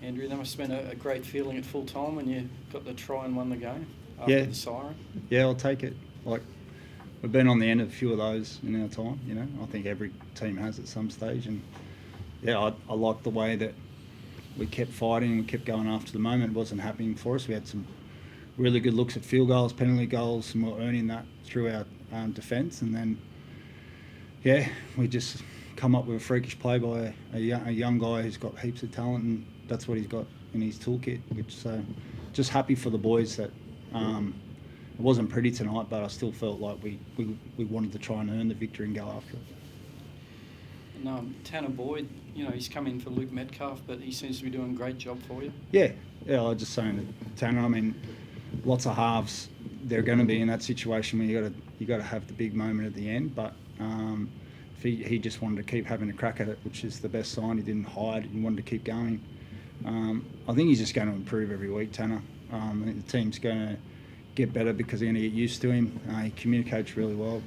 Andrew, that must have been a great feeling at full time when you got the try and won the game after the siren. Yeah, I'll take it. Like, we've been on the end of a few of those in our time, you know. I think every team has at some stage. And, yeah, I like the way that we kept fighting, we kept going after the moment. It wasn't happening for us. We had some really good looks at field goals, penalty goals, and we're earning that through our defence. And then, yeah, we just come up with a freakish play by a young guy who's got heaps of talent, and that's what he's got in his toolkit. So just happy for the boys that it wasn't pretty tonight, but I still felt like we wanted to try and earn the victory and go after it. And Tanner Boyd, you know, he's come in for Luke Metcalf, but he seems to be doing a great job for you. Yeah, I was just saying that Tanner, I mean, lots of halves, they're going to be in that situation where you got to have the big moment at the end, but if he just wanted to keep having a crack at it, which is the best sign. He didn't hide, he wanted to keep going. I think he's just going to improve every week, Tanner. I think the team's going to get better because they're going to get used to him. He communicates really well.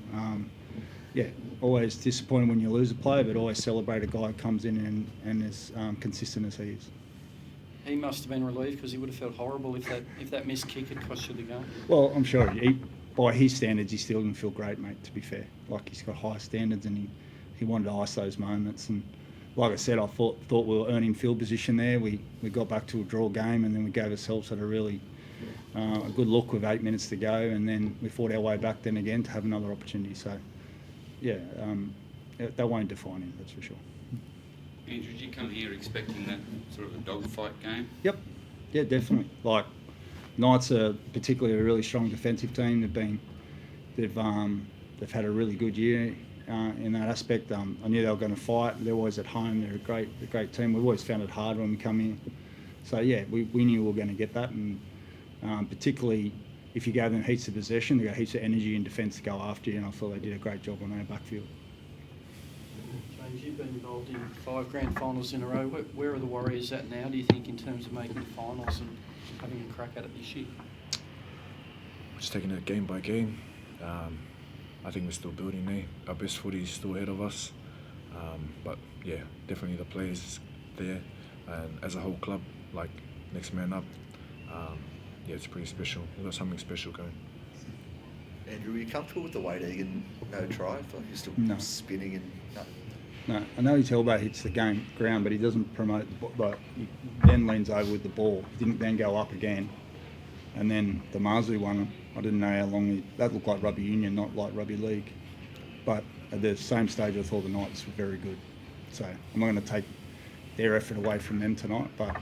Always disappointed when you lose a player, but always celebrate a guy who comes in and is consistent as he is. He must have been relieved because he would have felt horrible if that missed kick had cost you the game. Well, I'm sure by his standards, he still didn't feel great, mate, to be fair. Like, he's got high standards and he wanted to ice those moments. And like I said, I thought we were earning field position there. We got back to a draw game, and then we gave ourselves a really a good look with 8 minutes to go, and then we fought our way back then again to have another opportunity. So, yeah, that won't define him, that's for sure. Andrew, did you come here expecting that sort of a dogfight game? Yep, yeah, definitely. Like, Knights are particularly a really strong defensive team. They've had a really good year in that aspect. I knew they were going to fight. They're always at home. They're a great team. We've always found it hard when we come here. So yeah, we knew we were going to get that, and particularly if you gave them heaps of possession, they got heaps of energy in defence to go after you. And I thought they did a great job on their backfield. James, you've been involved in 5 grand finals in a row. Where are the Warriors at now, do you think, in terms of making the finals and having a crack at it this year? Just taking it game by game. I think we're still building there. Our best footy is still ahead of us. But yeah, definitely the players there. And as a whole club, like next man up, yeah, it's pretty special. We've got something special going. Andrew, are you comfortable with the Wade Egan no try? I feel like you're still spinning and No, I know his elbow hits the ground, but he doesn't promote but he then leans over with the ball. He didn't then go up again. And then the Marzu one, I didn't know how long that looked like rugby union, not like rugby league. But at the same stage, I thought the Knights were very good. So I'm not going to take their effort away from them tonight, but I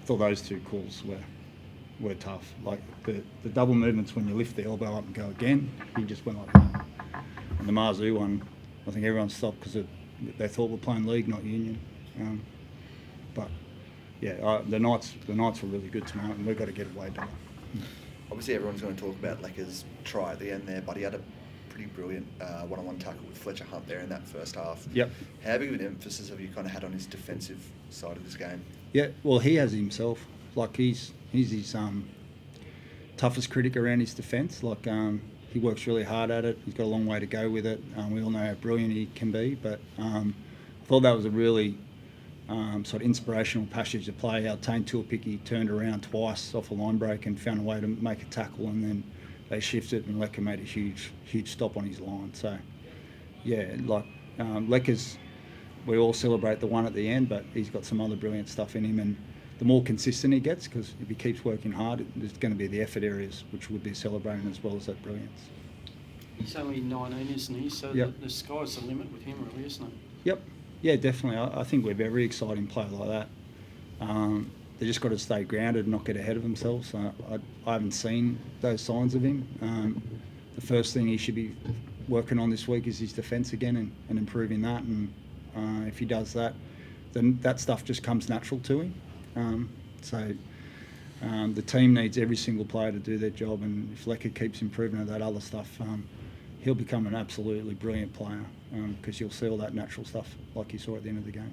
thought those two calls were tough. Like the double movements when you lift the elbow up and go again, he just went like that. And the Marzu one, I think everyone stopped because they thought we're playing league, not union. But yeah, the Knights were really good tonight, and we've got to get it way better. Obviously, everyone's going to talk about Lecker's try at the end there, but he had a pretty brilliant one-on-one tackle with Fletcher Hunt there in that first half. Yep. How big of an emphasis have you kind of had on his defensive side of this game? Yeah, well, he has himself. Like, he's his toughest critic around his defence. Like, he works really hard at it. He's got a long way to go with it. We all know how brilliant he can be, but I thought that was a really sort of inspirational passage to play. Our Tane Tuapiki turned around twice off a line break and found a way to make a tackle, and then they shifted and Lecker made a huge stop on his line. So, yeah, like Lecker's, we all celebrate the one at the end, but he's got some other brilliant stuff in him, and the more consistent he gets, because if he keeps working hard, there's going to be the effort areas, which would be celebrating as well as that brilliance. He's only 19, isn't he? So yep. the sky's the limit with him, really, isn't it? Yep. Yeah, definitely. I think we're very exciting player like that. They just got to stay grounded and not get ahead of themselves. I haven't seen those signs of him. The first thing he should be working on this week is his defence again and improving that. And if he does that, then that stuff just comes natural to him. The team needs every single player to do their job, and if Lecker keeps improving at that other stuff, he'll become an absolutely brilliant player because you'll see all that natural stuff like you saw at the end of the game.